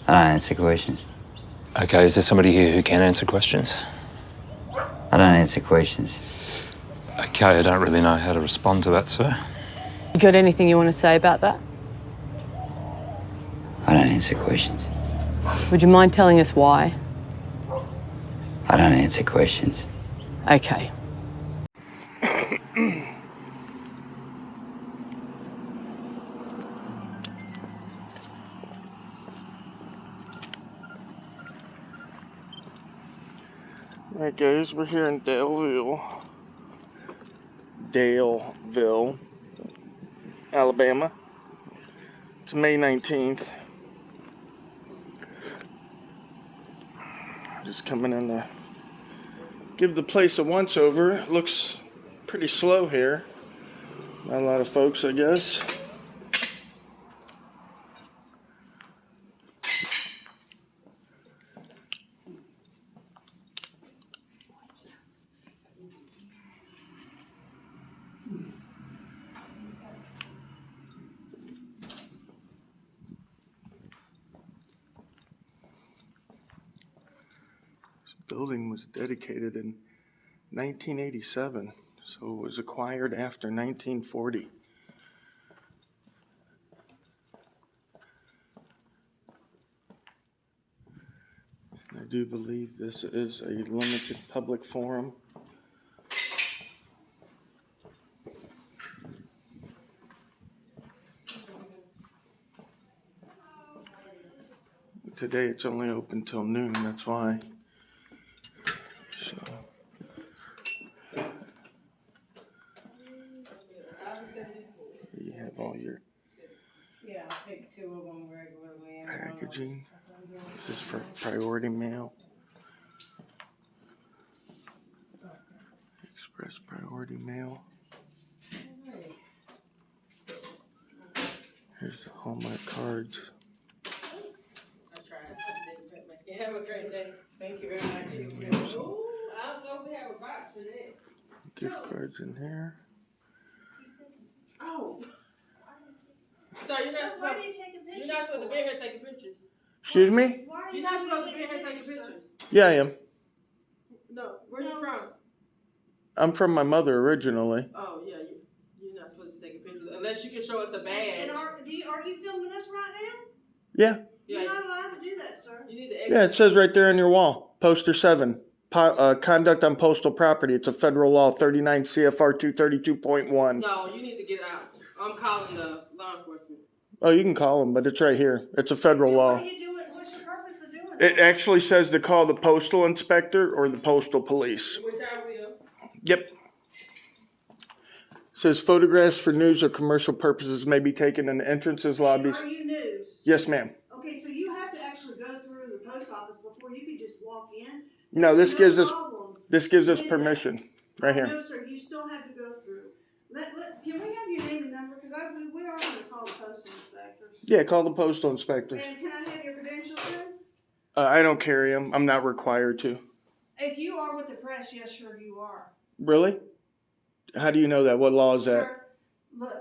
I don't answer questions. Okay, is there somebody here who can answer questions? I don't answer questions. Okay, I don't really know how to respond to that, sir. You got anything you want to say about that? I don't answer questions. Would you mind telling us why? I don't answer questions. Okay. Alright guys, we're here in Daleville, Alabama. It's May 19th. Just coming in to give the place a once over. It looks pretty slow here. Not a lot of folks, I guess. Building was dedicated in 1987, so it was acquired after 1940. I do believe this is a limited public forum. Today it's only open till noon, that's why. So. You have all your packaging. This is for priority mail. Express priority mail. Here's the Hallmark cards. Have a great day. Thank you very much. Oh, I'll go have a box for that. Gift cards in here. Oh. So you're not supposed to be here taking pictures. Excuse me? You're not supposed to be here taking pictures. Yeah, I am. No, where are you from? I'm from my mother originally. Oh, yeah, you're not supposed to be taking pictures unless you can show us a badge. And are you filming us right now? Yeah. You're not allowed to do that, sir. You need to Yeah, it says right there on your wall. Poster 7. Conduct on postal property. It's a federal law, 39 CFR 232.1. No, you need to get out. I'm calling the law enforcement. Oh, you can call them, but it's right here. It's a federal law. What are you doing? What's the purpose of doing that? It actually says to call the postal inspector or the postal police. Which I will. Yep. It says photographs for news or commercial purposes may be taken in the entrances, lobbies. Are you news? Yes, ma'am. Okay, so you have to actually go through the post office before you can just walk in? No, this gives us With permission right here. No, sir, you still have to go through. Can we have your name and number? Because we are going to call the postal inspectors. Yeah, call the postal inspectors. And can I have your credentials, sir? I don't carry them. I'm not required to. If you are with the press, yes, sure, you are. Really? How do you know that? What law is that? Sir, look.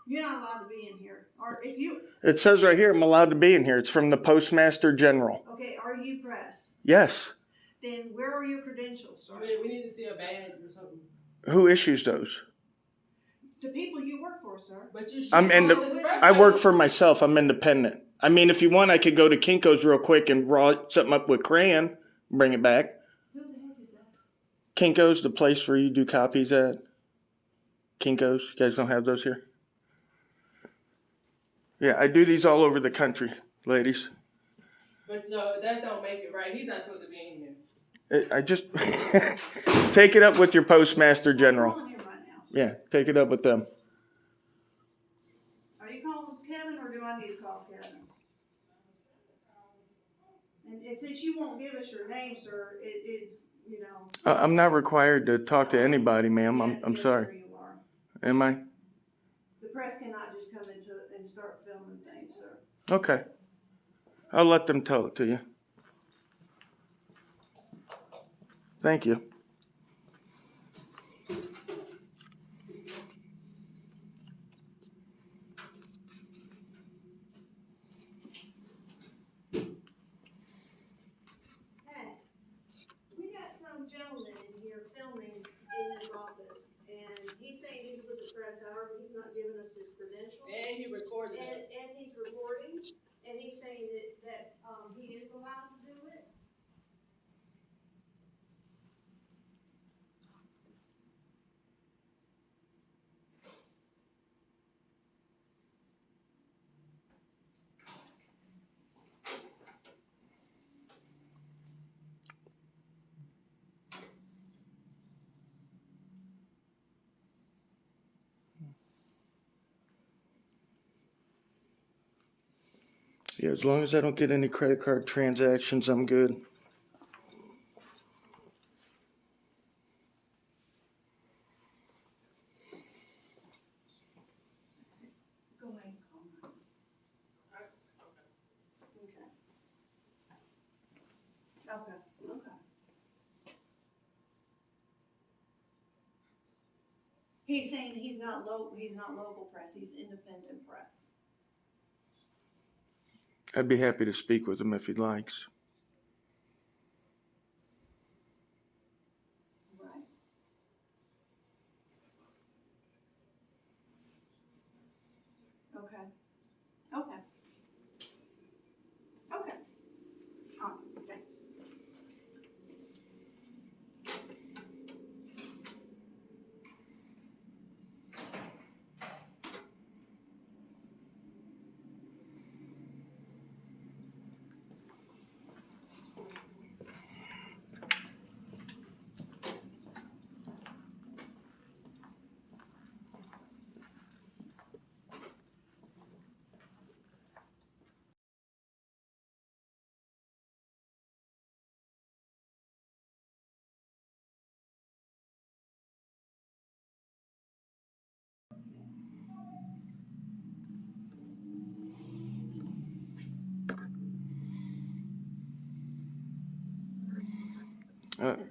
You're not allowed to be in here. Or if you... It says right here I'm allowed to be in here. It's from the Postmaster General. Okay, are you press? Yes. Then where are your credentials, sir? We need to see a badge or something. Who issues those? The people you work for, sir. But you should I work for myself. I'm independent. I mean, if you want, I could go to Kinko's real quick and raw something up with crayon, bring it back. Who the heck is that? Kinko's, the place where you do copies at. Kinko's. You guys don't have those here? Yeah, I do these all over the country, ladies. But no, that don't make it right. He's not supposed to be in here. I just take it up with your Postmaster General. I'm calling him right now. Yeah, take it up with them. Are you calling Kevin or do I need to call Kevin? And since you won't give us your name, sir, you know. I'm not required to talk to anybody, ma'am. I'm Yes, sorry. sir, you are. Am I? The press cannot just come into it and start filming things, sir. Okay. I'll let them tell it to you. Thank you. Yeah, as long as I don't get any credit card transactions, I'm good. Go ahead and call mine. Okay. Okay. He's saying he's not local press, he's independent press. I'd be happy to speak with him if he likes. Right. Okay. Okay. Okay. All right, thanks.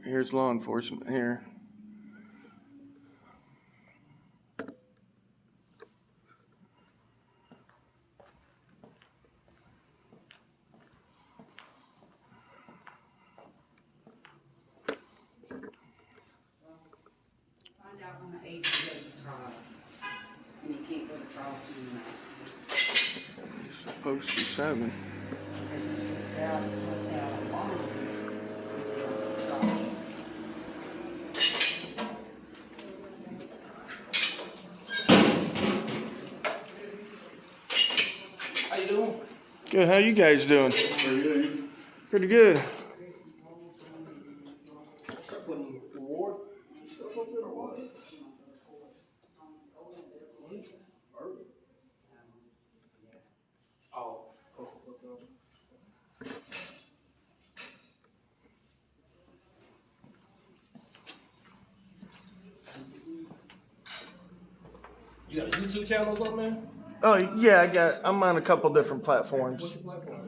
Here's law enforcement here. Find out when the agent goes to trial, and you can't go to trial soon enough. Supposed to be 7. Because they're out, unless they're out longer, they don't go to trial. How you doing? Good, how you guys doing? Pretty good. Start putting reward stuff up there or what? Oh. You got a YouTube channel or something, man? Oh yeah, I'm on a couple different platforms. What's your platform?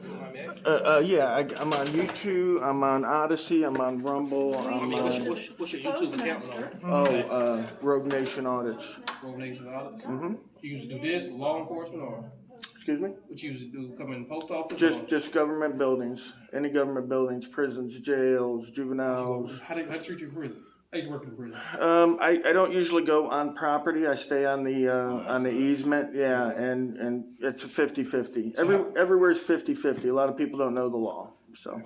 I'm on YouTube, I'm on Odyssey, I'm on Rumble, I'm on What's your YouTube account on? Rogue Nation Audits. Roguenationaudits? Mm-hmm. You usually do this, law enforcement, or Excuse me? what you usually do, come in the post office? Just government buildings, any government buildings, prisons, jails, juveniles. How they treat you in prisons? I used to work in prison. I don't usually go on property. I stay on the easement. Yeah, and it's a 50-50. Everywhere's 50-50. A lot of people don't know the law. So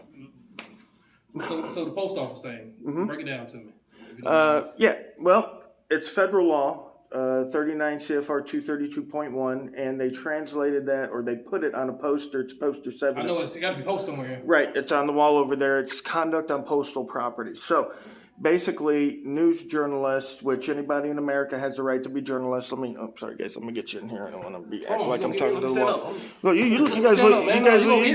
So the post office thing, Mhm. break it down to me. if you don't mind. yeah, well, it's federal law, 39 CFR 232.1, and they translated that, or they put it on a poster. It's poster 7. I know it's got to be posted somewhere. Right, it's on the wall over there. It's conduct on postal property. So basically, news journalists, which anybody in America has the right to be journalists. Sorry guys, let me get you in here. I don't want to be act like I'm talking to the wall. Look, you guys look, you guys look,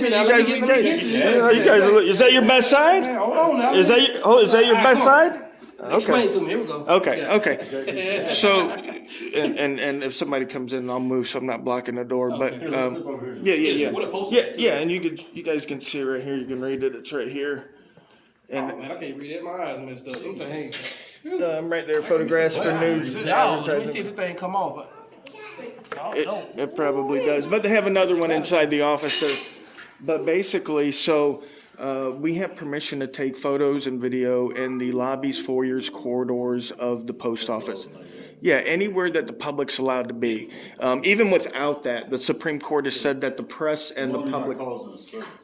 is that your best side? Hold on now. Is that your best side? Explain to me. Here we go. Okay. So, and if somebody comes in, I'll move so I'm not blocking the door. But yeah. And you guys can see right here. You can read it. It's right here. And Oh man, I can't read it. My eyes messed up. Them things. right there, photographs for news. Let me see if this thing come off. It probably does, but they have another one inside the office there. But basically, so we have permission to take photos and video in the lobbies, foyers, corridors of the post office. Yeah, anywhere that the public's allowed to be. Even without that, the Supreme Court has said that the press and the public,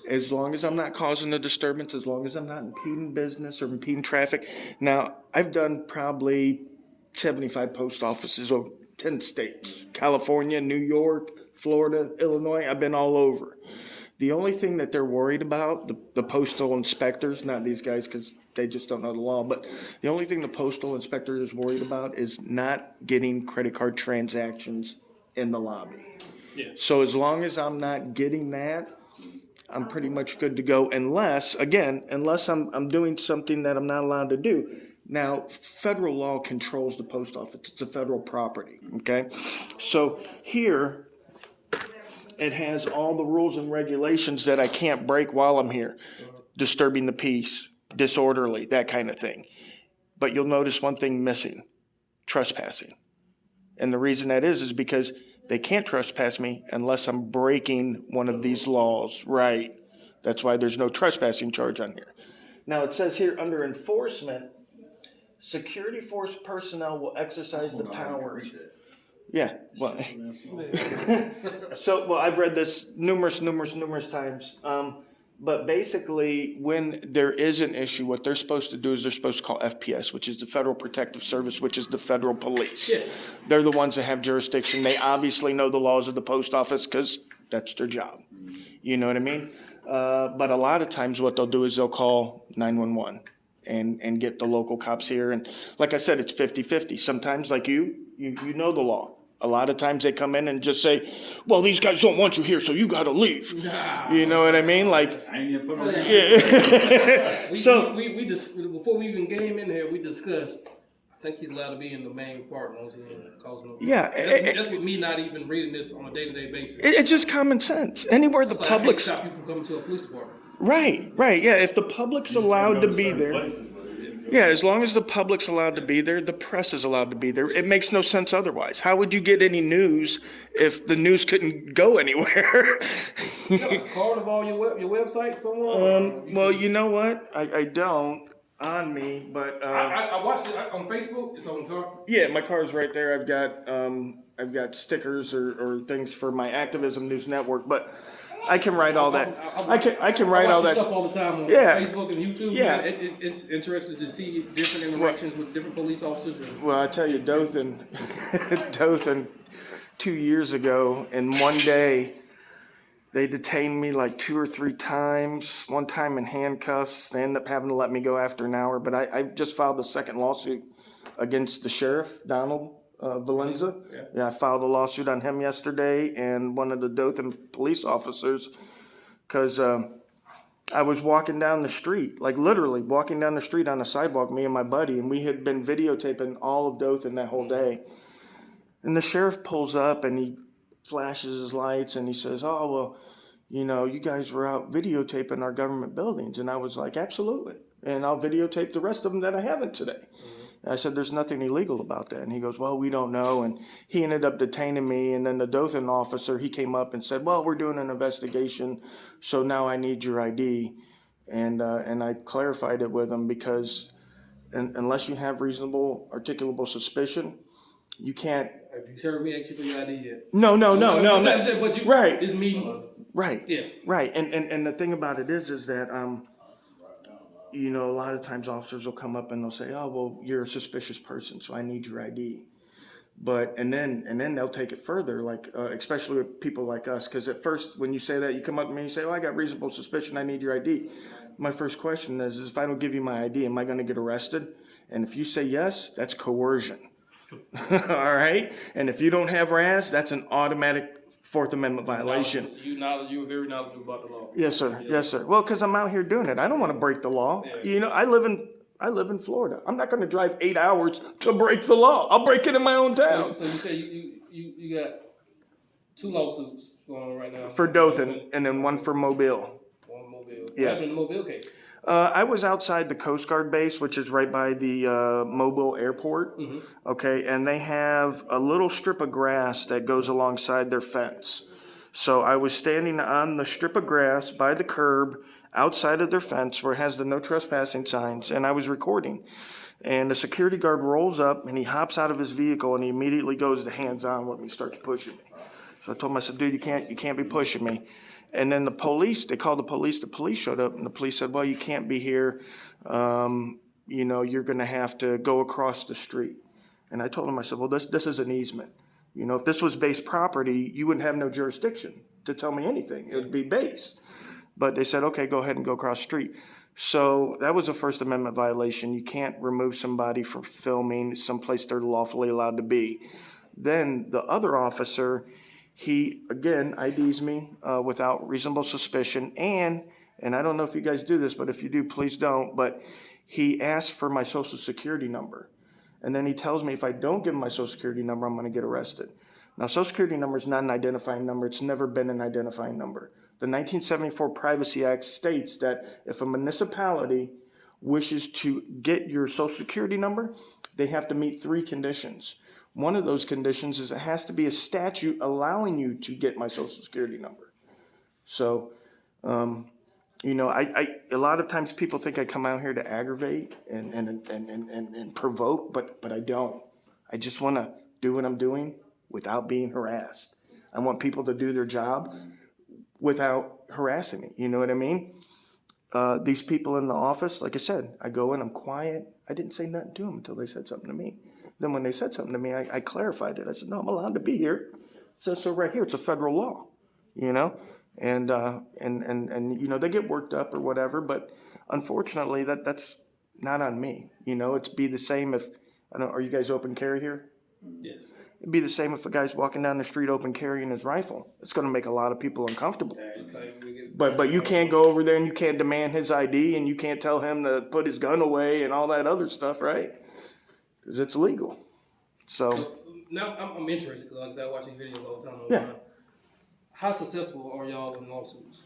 as long as I'm not causing a disturbance, as long as I'm not impeding business or impeding traffic. Now, I've done probably 75 post offices over 10 states, California, New York, Florida, Illinois. I've been all over. The only thing that they're worried about, the postal inspectors, not these guys because they just don't know the law, but the only thing the postal inspector is worried about is not getting credit card transactions in the lobby. Yeah. So as long as I'm not getting that, I'm pretty much good to go unless I'm doing something that I'm not allowed to do. Now, federal law controls the post office. It's a federal property, okay? So here, it has all the rules and regulations that I can't break while I'm here. Disturbing the peace, disorderly, that kind of thing. But you'll notice one thing missing: trespassing. And the reason that is because they can't trespass me unless I'm breaking one of these laws, right? That's why there's no trespassing charge on here. Now it says here under enforcement, security force personnel will exercise the powers. Yeah, well, I've read this numerous times. But basically, when there is an issue, what they're supposed to do is they're supposed to call FPS, which is the Federal Protective Service, which is the federal police. Yeah. They're the ones that have jurisdiction. They obviously know the laws of the post office because that's their job. You know what I mean? But a lot of times what they'll do is they'll call 911 and get the local cops here. And like I said, it's 50-50. Sometimes, like you know the law. A lot of times they come in and just say, well, these guys don't want you here, so you got to leave. You know what I mean? Like, I ain't even put on yeah. So we just before we even came in here, we discussed. I think he's allowed to be in the main part. Yeah, that's with me not even reading this on a day-to-day basis. It's just common sense. Anywhere the public's stop you from coming to a police department. Right. Yeah, if the public's allowed to be there. Yeah, as long as the public's allowed to be there, the press is allowed to be there. It makes no sense otherwise. How would you get any news if the news couldn't go anywhere? You got a card of all your website somewhere? Well, you know what? I don't on me, but I watched it on Facebook. It's on the car. Yeah, my car's right there. I've got stickers or things for my Activism News Network, but I can write all that. I can write all that stuff all the time on Facebook and YouTube. Yeah, it's interesting to see different interactions with different police officers. Well, I tell you, Dothan 2 years ago, in one day, they detained me like 2 or 3 times. One time in handcuffs. They ended up having to let me go after an hour. But I just filed the second lawsuit against the sheriff, Donald Valenza. Yeah, I filed a lawsuit on him yesterday and one of the Dothan police officers because I was walking down the street, like literally walking down the street on the sidewalk, me and my buddy, and we had been videotaping all of Dothan that whole day. And the sheriff pulls up and he flashes his lights and he says, oh, well, you know, you guys were out videotaping our government buildings. And I was like, absolutely. And I'll videotape the rest of them that I haven't today. I said, there's nothing illegal about that. And he goes, well, we don't know. And he ended up detaining me. And then the Dothan officer, he came up and said, well, we're doing an investigation, so now I need your ID. And I clarified it with him because unless you have reasonable, articulable suspicion, you can't. Have you heard me ask you for your ID yet? No. Right. This meeting. Right. Yeah. Right. And the thing about it is that, you know, a lot of times officers will come up and they'll say, oh, well, you're a suspicious person, so I need your ID. And then they'll take it further, like, especially with people like us. Because at first, when you say that, you come up to me and you say, oh, I got reasonable suspicion, I need your ID. My first question is if I don't give you my ID, am I going to get arrested? And if you say yes, that's coercion. All right? And if you don't have RAS, that's an automatic Fourth Amendment violation. You're very knowledgeable about the law. Yes, sir. Yeah. Yes, sir. Well, because I'm out here doing it. I don't want to break the law. Yeah. You know, I live in Florida. I'm not going to drive 8 hours to break the law. I'll break it in my own town. So you say you got 2 lawsuits going on right now? For Dothan, and then one for Mobile. One Mobile. Yeah. What happened in the Mobile case? I was outside the Coast Guard base, which is right by the Mobile airport. Mm-hmm. Okay, and they have a little strip of grass that goes alongside their fence. So I was standing on the strip of grass by the curb outside of their fence where it has the no trespassing signs, and I was recording. And the security guard rolls up, and he hops out of his vehicle, and he immediately goes to hands-on with me, starts pushing me. So I told him, I said, dude, you can't be pushing me. And then they called the police showed up, and the police said, well, you can't be here. You know, you're going to have to go across the street. And I told him, I said, well, this is an easement. You know, if this was base property, you wouldn't have no jurisdiction to tell me anything. It would be base. But they said, okay, go ahead and go across the street. So that was a First Amendment violation. You can't remove somebody from filming someplace they're lawfully allowed to be. Then the other officer, he, again, IDs me without reasonable suspicion, and I don't know if you guys do this, but if you do, please don't, but he asked for my social security number. And then he tells me if I don't give him my social security number, I'm gonna get arrested. Now, social security number is not an identifying number. It's never been an identifying number. The 1974 Privacy Act states that if a municipality wishes to get your social security number, they have to meet 3 conditions. One of those conditions is it has to be a statute allowing you to get my social security number. So, you know, I a lot of times people think I come out here to aggravate and provoke, but I don't. I just want to do what I'm doing without being harassed. I want people to do their job without harassing me. You know what I mean? These people in the office, like I said, I go in, I'm quiet. I didn't say nothing to them until they said something to me. Then when they said something to me, I clarified it. I said, no, I'm allowed to be here. So right here, it's a federal law, you know? And you know, they get worked up or whatever, but unfortunately that's not on me. You know, it'd be the same if, I don't, are you guys open carry here? Yes. It'd be the same if a guy's walking down the street open carrying his rifle. It's gonna make a lot of people uncomfortable. But you can't go over there and you can't demand his ID and you can't tell him to put his gun away and all that other stuff, right? Because it's illegal. So now I'm interested because I watch these videos all the time. Yeah. How successful are y'all in lawsuits?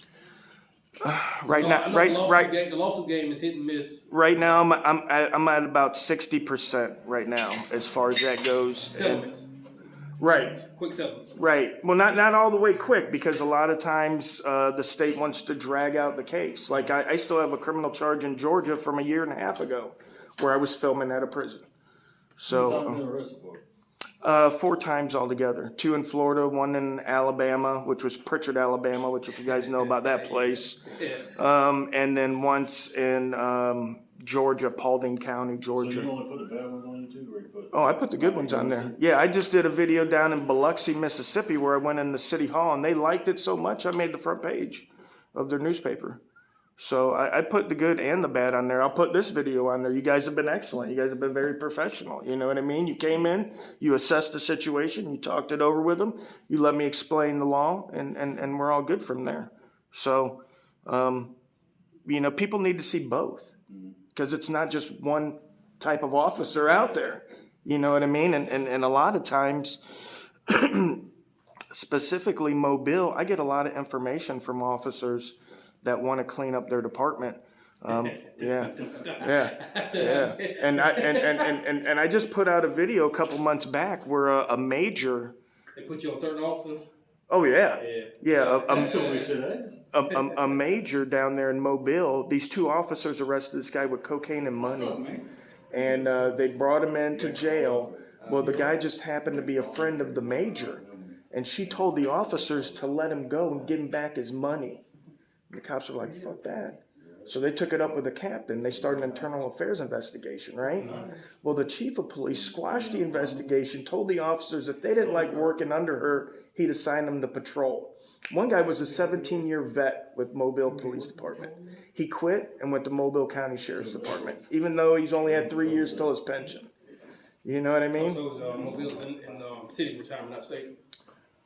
right now, The lawsuit game is hit and miss. right now, I'm at about 60% right now as far as that goes. Settlements. Right. Quick settlements. Right. Well, not all the way quick, because a lot of times the state wants to drag out the case. Like I still have a criminal charge in Georgia from 1.5 years ago where I was filming at a prison. So 4 times altogether. 2 in Florida, 1 in Alabama, which was Pritchard, Alabama, which if you guys know about that place. And then once in Georgia, Paulding County, Georgia. So you only put the bad ones on you too, or you put? Oh, I put the good ones on there. Yeah, I just did a video down in Biloxi, Mississippi, where I went in the city hall, and they liked it so much I made the front page of their newspaper. So I put the good and the bad on there. I'll put this video on there. You guys have been excellent. You guys have been very professional. You know what I mean? You came in, you assessed the situation, you talked it over with them, you let me explain the law, and we're all good from there. So, you know, people need to see both, because it's not just one type of officer out there. You know what I mean? And a lot of times, specifically Mobile, I get a lot of information from officers that want to clean up their department. Yeah. And I just put out a video a couple months back where a major. They put you on certain officers? Oh yeah. Yeah. A major down there in Mobile, these 2 officers arrested this guy with cocaine and money. And they brought him into jail. Well, the guy just happened to be a friend of the major. And she told the officers to let him go and give him back his money. The cops were like, fuck that. So they took it up with the captain. They started an internal affairs investigation, right? Well, the chief of police squashed the investigation, told the officers if they didn't like working under her, he'd assign them to patrol. One guy was a 17-year vet with Mobile Police Department. He quit and went to Mobile County Sheriff's Department, even though he's only had 3 years till his pension. You know what I mean? So Mobile's in city retirement, not state?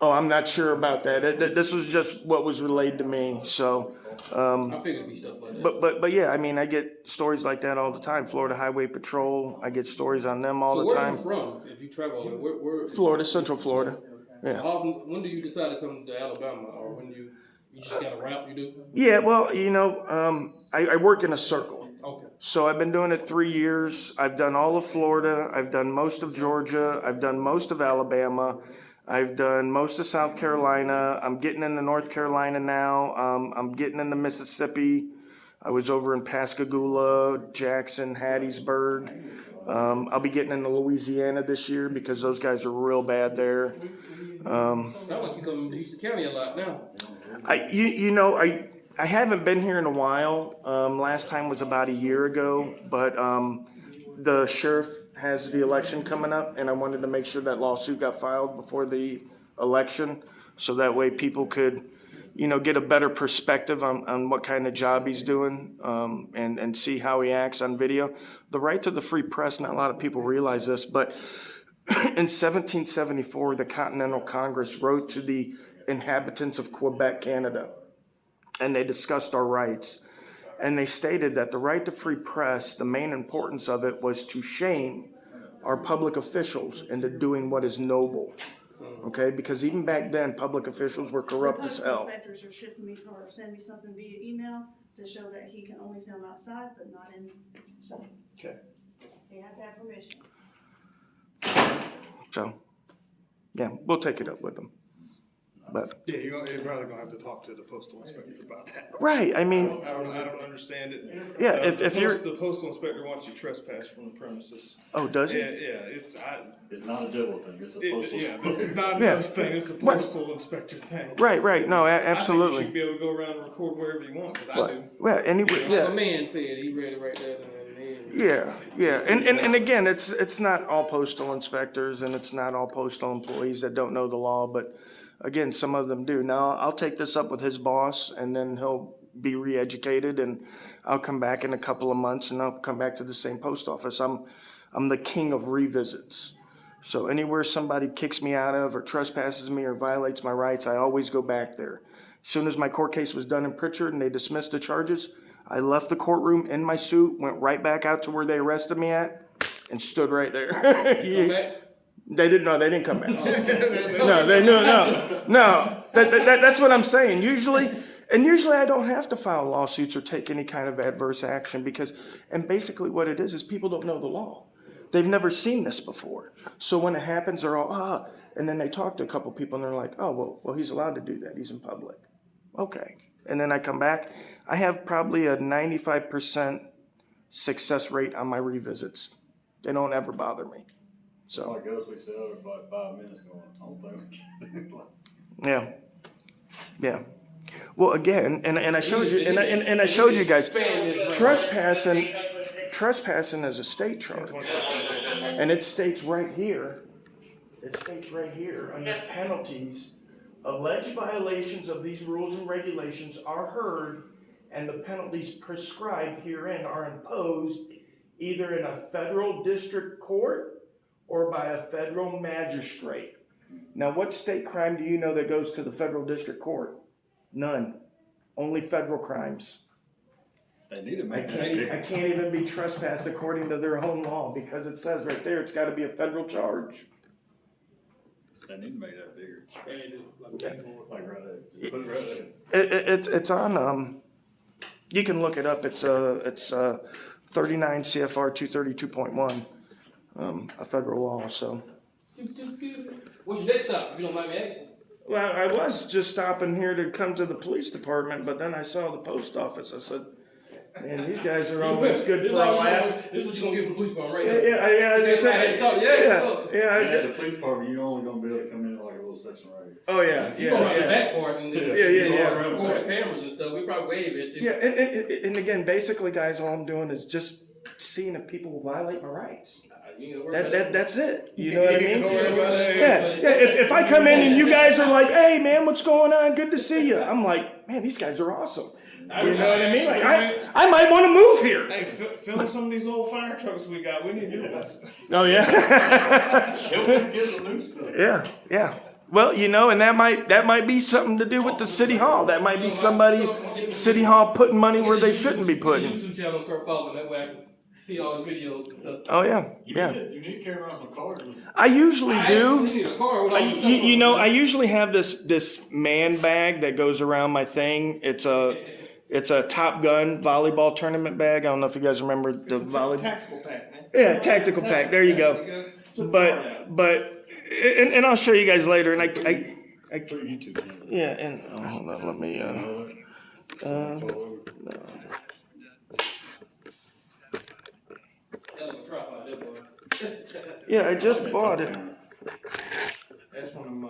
Oh, I'm not sure about that. This was just what was relayed to me. So, I figured it'd be stuff like that. but yeah, I mean, I get stories like that all the time. Florida Highway Patrol, I get stories on them all the time. Where are you from? If you travel, where? Florida, Central Florida. Yeah. When do you decide to come to Alabama, or when you just got a route you do? Yeah, well, you know, I work in a circle. Okay. So I've been doing it 3 years. I've done all of Florida. I've done most of Georgia. I've done most of Alabama. I've done most of South Carolina. I'm getting into North Carolina now. I'm getting into Mississippi. I was over in Pascagoula, Jackson, Hattiesburg. I'll be getting into Louisiana this year because those guys are real bad there. Sounds like you come to Houston County a lot now. I haven't been here in a while. Last time was about 1 year ago, but the sheriff has the election coming up, and I wanted to make sure that lawsuit got filed before the election, so that way people could, you know, get a better perspective on what kind of job he's doing, and see how he acts on video. The right to the free press, not a lot of people realize this, but In 1774, the Continental Congress wrote to the inhabitants of Quebec, Canada, and they discussed our rights. And they stated that the right to free press, the main importance of it was to shame our public officials into doing what is noble. Okay, because even back then, public officials were corrupt as hell. The postal inspectors are shipping me or send me something via email to show that he can only film outside, but not in, so. Okay. He has to have permission. So, yeah, we'll take it up with them. But Yeah, you're probably gonna have to talk to the postal inspector about that. right, I mean, I don't understand it. yeah, if you're, The postal inspector wants you trespassed from the premises. oh, does he? Yeah, It's not a Dibble thing, it's a postal. this is not a Yeah. post thing, it's a Right. postal inspector thing. Right, no, I think you absolutely. should be able to go around and record wherever you want, cause I do. Well, anyway, Like a yeah, man said, he read it right there. yeah, and again, it's not all postal inspectors and it's not all postal employees that don't know the law, but again, some of them do. Now, I'll take this up with his boss and then he'll be re-educated and I'll come back in a couple of months and I'll come back to the same post office. I'm the king of revisits. So anywhere somebody kicks me out of or trespasses me or violates my rights, I always go back there. As soon as my court case was done in Pritchard and they dismissed the charges, I left the courtroom in my suit, went right back out to where they arrested me at, and stood right there. Yeah. They didn't come back. No. That's what I'm saying. Usually I don't have to file lawsuits or take any kind of adverse action and basically what it is people don't know the law. They've never seen this before. So when it happens, they're all, and then they talk to a couple people and they're like, oh, well, he's allowed to do that. He's in public. Okay. And then I come back. I have probably a 95% success rate on my revisits. They don't ever bother me. So. Like us, we sit out there about 5 minutes going, I don't think we can do it. Yeah. Well, again, and I showed you, and I showed you guys, trespassing is a state charge, and it states right here. Under penalties, alleged violations of these rules and regulations are heard, and the penalties prescribed herein are imposed either in a federal district court or by a federal magistrate. Now, what state crime do you know that goes to the federal district court? None. Only federal crimes. They need to I make that can't even be trespassed according to their own law because it says right there it's got to be a federal charge. They need to make that bigger. Yeah. Like right there. Just put it right there. It's on. You can look it up. It's 39 CFR 232.1, a federal law. So. What's your next stop, if you don't mind me asking? Well, I was just stopping here to come to the police department, but then I saw the post office. I said, man, these guys are always good for a laugh. This is what you're going to get from the police department, right? Yeah, the police department, you're only gonna be able to come in like a little section right here. Oh, yeah. You go around the back part and then Yeah. record the cameras and stuff. We probably wave at you. Yeah, and again, basically, guys, all I'm doing is just seeing if people will violate my rights. That's it. You know what I mean? Yeah. If I come in and you guys are like, hey, man, what's going on? Good to see you. I'm like, man, these guys are awesome. You know what I mean? Like, I might want to move here. Hey, fill some of these old fire trucks we got. We need new ones. Oh, yeah. Yeah. Well, you know, and that might be something to do with the city hall. That might be city hall putting money where they shouldn't be putting. YouTube channel start following that way I can see all his videos and stuff. Oh, yeah. You need to carry around some cards with you. I usually do. You need a car with all the stuff on You know, it. I usually have this man bag that goes around my thing. It's a Top Gun volleyball tournament bag. I don't know if you guys remember the volleyball. Tactical pack, man. Yeah, tactical pack. There you go. But and I'll show you guys later. And I Put your YouTube channel. yeah. And hold on, let me. No. Yeah, I just bought it. That's when I'm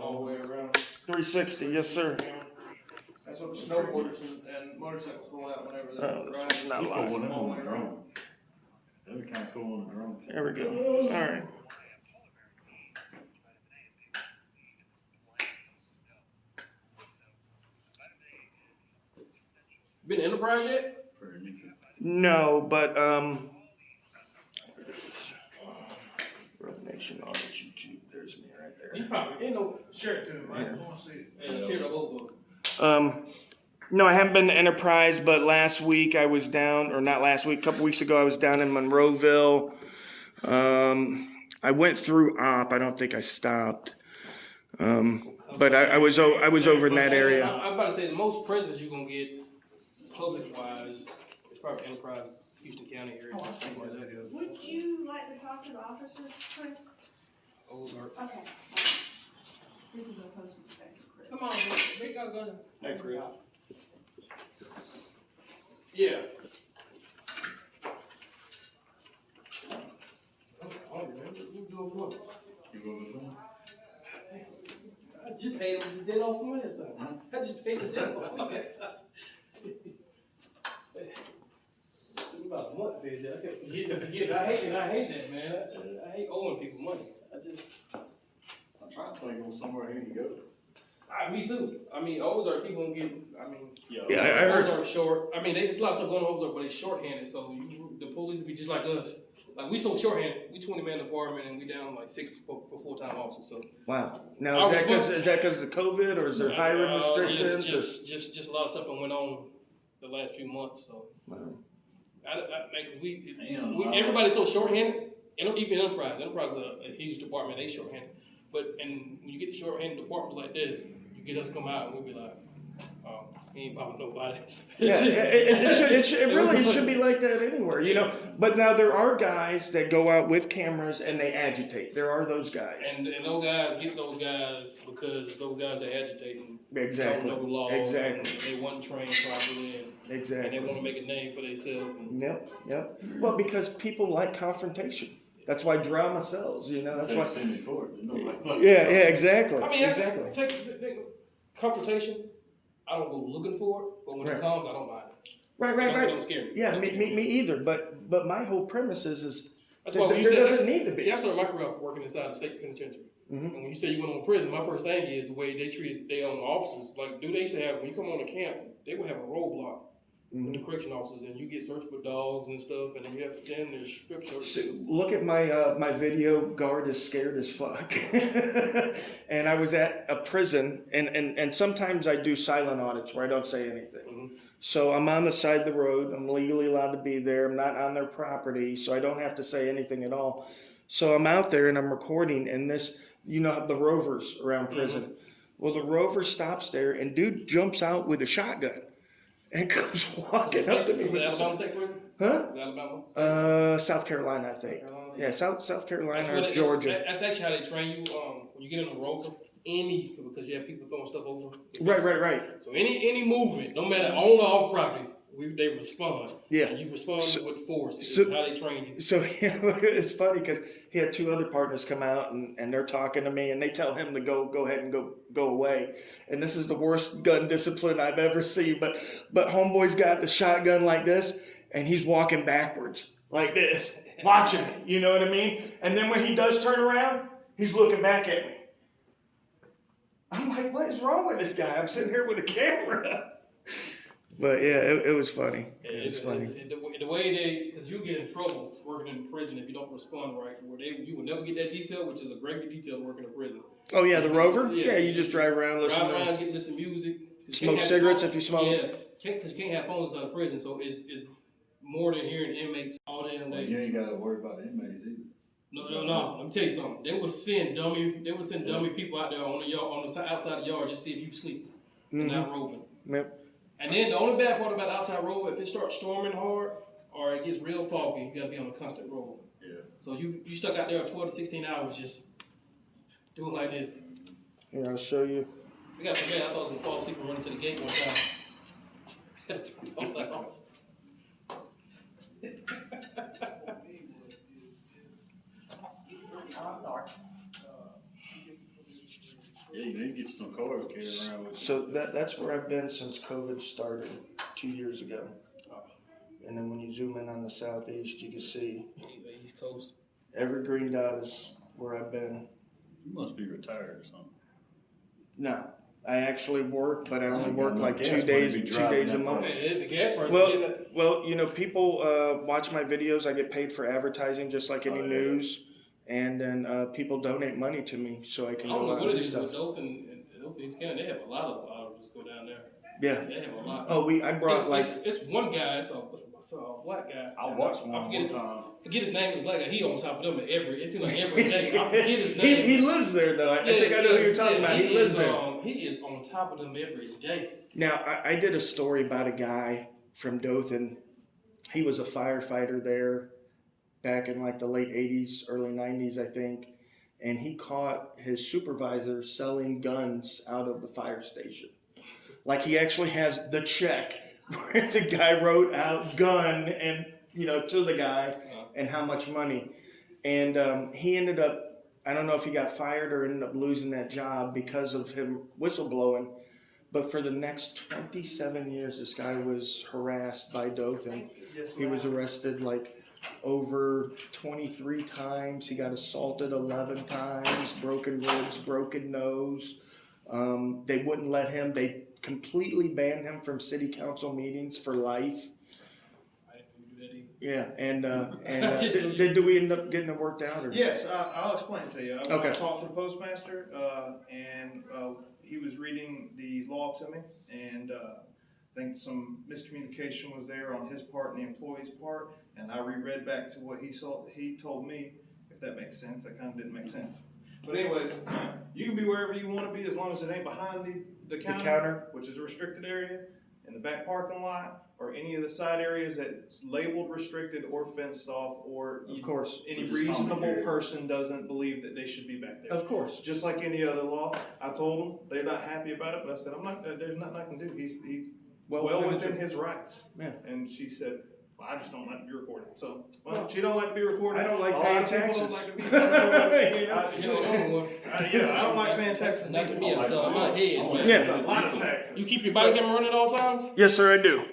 all the way around. 360. Yes, sir. That's what the snowboarders and motorcycles roll out whenever they're riding. Not You put live. one on the drone. That'd be kind of cool on the drone. There we go. All right. Been to Enterprise yet? No, but Nation Audits YouTube. There's me right there. You probably ain't no share it to him, right? Yeah. I want to see it. And share the whole No, I haven't been to Enterprise, but last week I was down, or not last week, a couple weeks ago I was down in Monroeville. I went through Op. I don't think I stopped. But I was over in that area. I'm about to say the most prisons you're gonna get public wise is probably Enterprise, Houston County area. Would you like to talk to the officers, Chris? Ozark. Okay. This is a post inspector, Chris. Come on, Rick, go to. Hey, Chris. Yeah. I don't remember. You do it what? You go to the room? I just paid him the debt off from last time. I just paid the debt off from last time. It's about a month, baby. I can't forget. I hate that, man. I hate owing people money. I'm trying to think of somewhere here to go. Me too. I mean, Ozark, people gonna get, Yeah, I heard. Ozark short. I mean, it's a lot of stuff going on Ozark, but they shorthanded, so the police will be just like us. Like, we so shorthanded, we 20-man department, and we down like 6 for full-time officers, so. Wow. Now, is that because of COVID, or is there hiring restrictions? Just a lot of stuff that went on the last few months, so. Wow. Cause everybody's so shorthanded, and even Enterprise is a huge department, they shorthanded. But, and when you get the shorthanded departments like this, you get us come out and we'll be like, oh, he ain't bothering nobody. Yeah, it should be like that anywhere, you know. But now there are guys that go out with cameras and they agitate. There are those guys. And those guys get those guys because those guys that agitate Exactly. don't know the law. Exactly. They weren't trained properly, and Exactly. they want to make a name for themselves. Yep. Well, because people like confrontation. That's why drama sells, you know. That's why. Yeah, exactly. I mean, exactly. Take confrontation. I don't go looking for it, but when it comes, I don't mind it. Right. Don't scare me. Yeah, me either. But my whole premise is that's why there doesn't need to be. See, I started my career off working inside the state penitentiary. Mm-hmm. And when you say you went on prison, my first thing is the way they treated their own officers. Like, they used to have, when you come on the camp, they would have a roadblock with the correction officers, and you get searched for dogs and stuff, and then you have to stand there strip search. So, look at my video. Guard is scared as fuck. And I was at a prison, and sometimes I do silent audits where I don't say anything. Mm-hmm. So I'm on the side of the road. I'm legally allowed to be there. I'm not on their property, so I don't have to say anything at all. So I'm out there and I'm recording, and this, you know, the rovers around prison. Mm-hmm. Well, the rover stops there, and dude jumps out with a shotgun. And goes walking up to me. Was it Alabama State Prison? Huh? Was it Alabama? South Carolina, I think. Yeah, South Carolina or Georgia. That's actually how they train you. When you get in a rover, because you have people throwing stuff over. Right. So any movement, no matter on or off property, they respond. Yeah. And you respond with force. It's how they train you. So it's funny because he had 2 other partners come out and they're talking to me and they tell him to go ahead and go away. And this is the worst gun discipline I've ever seen. But homeboy's got the shotgun like this and he's walking backwards like this, watching me. You know what I mean? And then when he does turn around, he's looking back at me. I'm like, what is wrong with this guy? I'm sitting here with a camera. But yeah, it was funny. It was funny. The way because you get in trouble working in prison if you don't respond right. You will never get that detail, which is a great detail working in prison. Oh yeah, the rover. Yeah, you just drive around, listen to music, smoke cigarettes if you smoke. Yeah, because you can't have phones inside of prison, so it's more than hearing inmates all day and day. You ain't got to worry about the inmates either. No. Let me tell you something. They would send dummy people out there on the outside the yard just to see if you sleep and not roving. Yep. And then the only bad part about outside rover, if it starts storming hard or it gets real foggy, you gotta be on a constant rover. Yeah. So you stuck out there 12 to 16 hours just doing like this. Yeah, I'll show you. We got some guy, I thought I was gonna fall asleep and run into the gate one time. I was like, oh. Yeah, you need to get some cars carried around with you. So that's where I've been since COVID started 2 years ago. And then when you zoom in on the southeast, you can see East Coast. Every green dot is where I've been. You must be retired or something. No, I actually work, but I only work like 2 days a month. The gas price. Well, you know, people watch my videos. I get paid for advertising, just like any news. and then people donate money to me so I I can don't go know out what and it do is stuff. with Dothan and East County. They have a lot of just go down there. Yeah. They have a lot. Oh, I brought it's one guy. It's a black guy. I watched one forget time. Forget his name. It's a black guy. He on top of them it seems like every day. I forget his name. he lives there though. I think I know who you're talking about. He lives there. He is on top of them every day. Now I did a story about a guy from Dothan. He was a firefighter there back in like the late 80s, early 90s, I think. And he caught his supervisor selling guns out of the fire station. Like he actually has the check where the guy wrote out gun and, to the guy and how much money. And he ended up, I don't know if he got fired or ended up losing that job because of him whistleblowing. But for the next 27 years, this guy was harassed by Dothan. He was arrested like over 23 times. He got assaulted 11 times, broken ribs, broken nose. They wouldn't let him. They completely banned him from city council meetings for life. I didn't do that either. Yeah, and did we end up getting it worked out? Or? Yes, I'll explain it to you. Okay. I talked to the postmaster, and he was reading the law to me, and I think some miscommunication was there on his part and the employee's part, and I reread back to what he told me, if that makes sense. That kind of didn't make sense. But anyways, you can be wherever you want to be as long as it ain't behind the counter, which is a restricted area, in the back parking lot, or any of the side areas that's labeled restricted or fenced off, or Of course. any reasonable person doesn't believe that they should be back there. Of course. Just like any other law. I told them they're not happy about it, but I said, there's nothing I can do. He's well within his rights. Yeah. And she said, well, I just don't like to be recorded. So, she don't like to be recorded. I don't like A paying lot of people taxes. don't like to be recorded. I I don't like paying taxes. Not to me, so I'm not head. Yeah. A lot of taxes. You keep your body camera running at all times? Yes, sir, I do.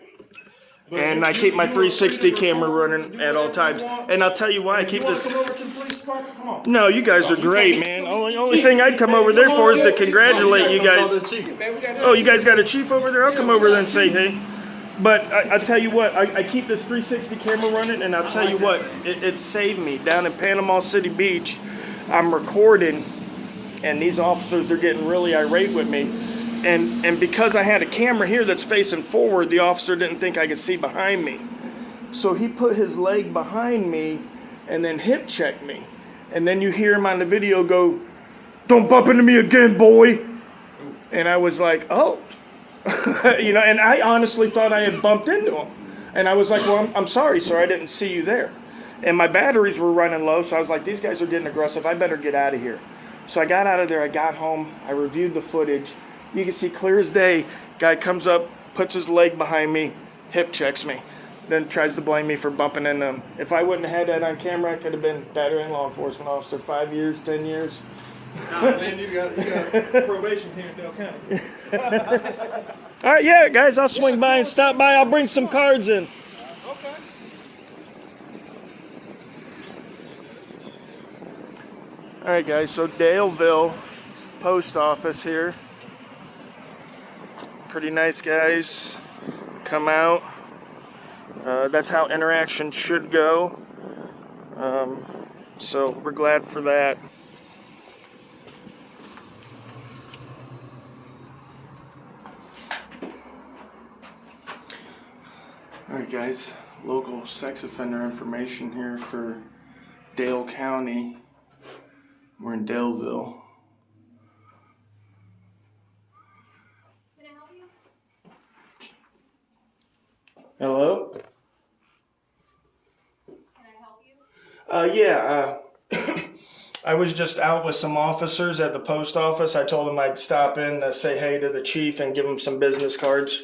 And I keep my 360 camera running at all times. And I'll tell you why I keep You this. want to come over to the police department? Come on. No, you guys are great, man. Only thing I'd come over there for is to congratulate you guys. Oh, you guys got a chief over there? I'll come over there and say hey. But I tell you what, I keep this 360 camera running, and I'll tell you what, it saved me. Down in Panama City Beach, I'm recording, and these officers, they're getting really irate with me. And because I had a camera here that's facing forward, the officer didn't think I could see behind me. So he put his leg behind me and then hip checked me. And then you hear him on the video go, "Don't bump into me again, boy." And I was like, oh. And I honestly thought I had bumped into him. And I was like, well, I'm sorry, sir, I didn't see you there. And my batteries were running low, so I was like, these guys are getting aggressive. I better get out of here. So I got out of there, I got home, I reviewed the footage. You can see clear as day, guy comes up, puts his leg behind me, hip checks me, then tries to blame me for bumping into him. If I wouldn't have had that on camera, I could have been battering law enforcement officer 5 years, 10 years. Nah, man, you got probation here in Dale County. All right, yeah, guys, I'll swing by and stop by. I'll bring some cards in. Okay. All right, guys, so Daleville post office here. Pretty nice guys. Come out. That's how interaction should go. So we're glad for that. All right, guys, local sex offender information here for Dale County. We're in Daleville. Can I help you? Hello? Can I help you? Yeah, I was just out with some officers at the post office. I told them I'd stop in to say hey to the chief and give him some business cards.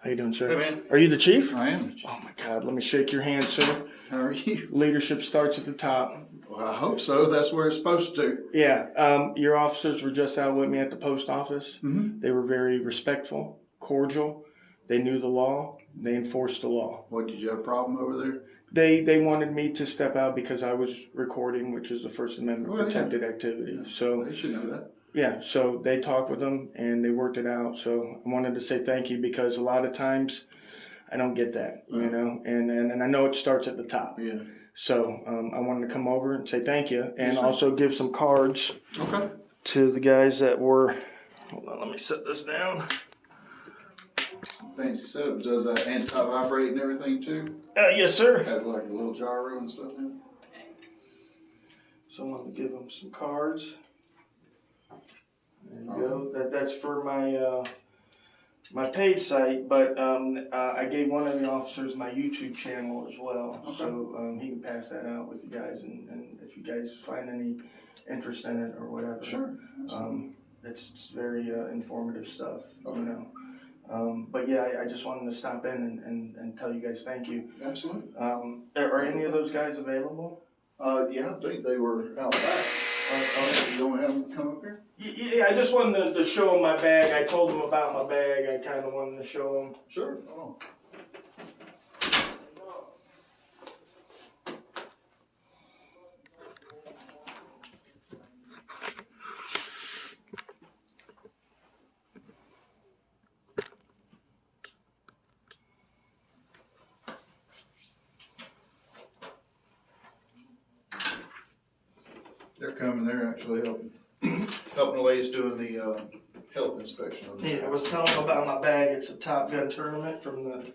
How you doing, sir? Hey, man. Are you the chief? I am. Oh, my God. Let me shake your hand, sir. How are you? Leadership starts at the top. Well, I hope so. That's where it's supposed to. Yeah. Your officers were just out with me at the post office. Mm-hmm. They were very respectful, cordial. They knew the law. They enforced the law. What, did you have a problem over there? They wanted me to step out because I was recording, which is a First Amendment protected activity. So They should know that. yeah, so they talked with them and they worked it out. So I wanted to say thank you because a lot of times I don't get that, you know, and I know it starts at the top. Yeah. So I wanted to come over and say thank you, and Yes, sir. also give some cards Okay. to the guys that were. Hold on, let me set this down. Fancy setup. Does anti-vibrate and everything too? Yes, sir. Has like a little gyro and stuff in it. So I'm going to give them some cards. There you go. That's for my my paid site, but I gave one of the officers my YouTube channel as well. Okay. So he can pass that out with you guys, and if you guys find any interest in it or whatever. Sure. It's very informative stuff, Okay. you know. But yeah, I just wanted to stop in and tell you guys thank you. Absolutely. Are any of those guys available? Yeah, I think they were out back. You want to have them come up here? Yeah, I just wanted to show them my bag. I told them about my bag. I kind of wanted to show them. Sure. Hold on. They're coming. They're actually helping the ladies doing the health inspection. Yeah, I was telling them about my bag. It's a Top Gun tournament from the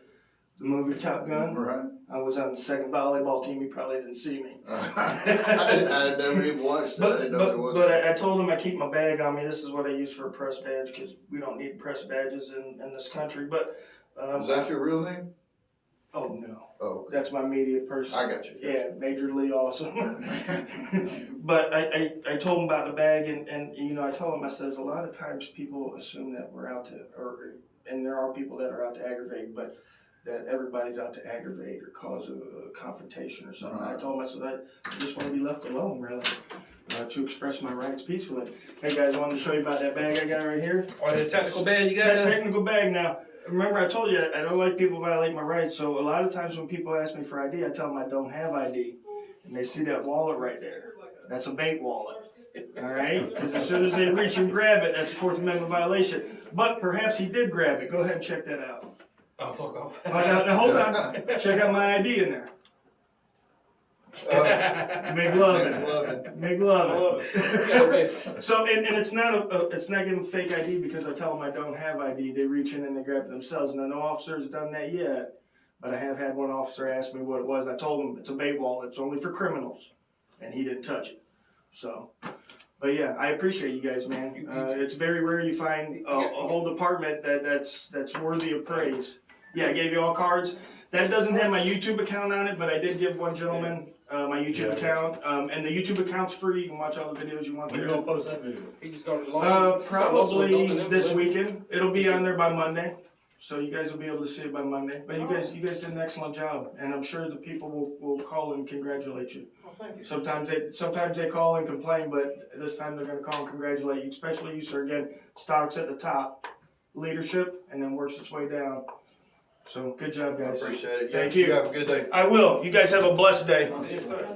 movie Top Gun. Right. I was on the second volleyball team. You probably didn't see me. I never even watched it. I didn't know there was. But I told them I keep my bag on me. This is what I use for a press badge because we don't need press badges in this country. But Is that your real name? oh no. Oh, okay. That's my media person. I got you. Yeah, majorly awesome. But I told him about the bag, and you know, I told him, I says, a lot of times people assume that we're out to, and there are people that are out to aggravate, but that everybody's out to aggravate or cause a confrontation or something. Right. I told him, I said, I just want to be left alone, really, to express my rights peacefully. Hey guys, I wanted to show you about that bag I got right here. Oh, the technical bag you It's got a there? technical bag now. Remember, I told you I don't like people violate my rights. So a lot of times when people ask me for ID, I tell them I don't have ID, and they see that wallet right there. That's a bait wallet. All right, because as soon as they reach and grab it, that's a Fourth Amendment violation. But perhaps he did grab it. Go ahead and check that out. Oh, fuck off. Now hold on. Check out my ID in there. McLovin. McLovin. So and it's not giving fake ID because I tell them I don't have ID. They reach in and they grab it themselves. Now no officer's done that yet, but I have had one officer ask me what it was. I told him it's a bait wallet. It's only for criminals, and he didn't touch it. So, but yeah, I appreciate you guys, man. It's very rare you find a whole department that's worthy of praise. Yeah, I gave you all cards. That doesn't have my YouTube account on it, but I did give one gentleman my YouTube account. And the YouTube account's free. You can watch all the videos you want When there. you gonna post that video? He just started launching. Probably this weekend. It'll be on there by Monday. So you guys will be able to see it by Monday. But you guys did an excellent job. And I'm sure the people will call and congratulate you. Oh, thank you. Sometimes they call and complain, but this time they're gonna call and congratulate you, especially you, sir. Again, starts at the top, leadership, and then works its way down. So good job, I guys. appreciate it. Thank you. You have a good day. I will. You guys have a blessed day. Yes, sir.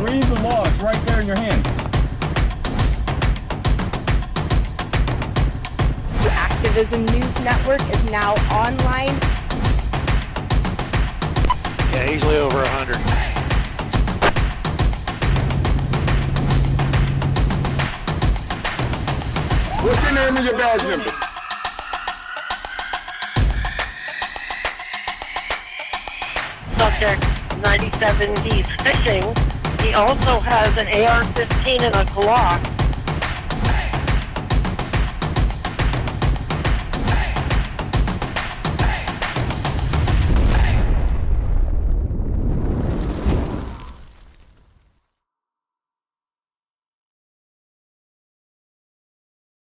Read the law. It's right there in your hand. The Activism News Network is now online. Yeah, easily over 100. What's your name and your badge number? Subject 97, he's fishing. He also has an AR-15 and a Glock.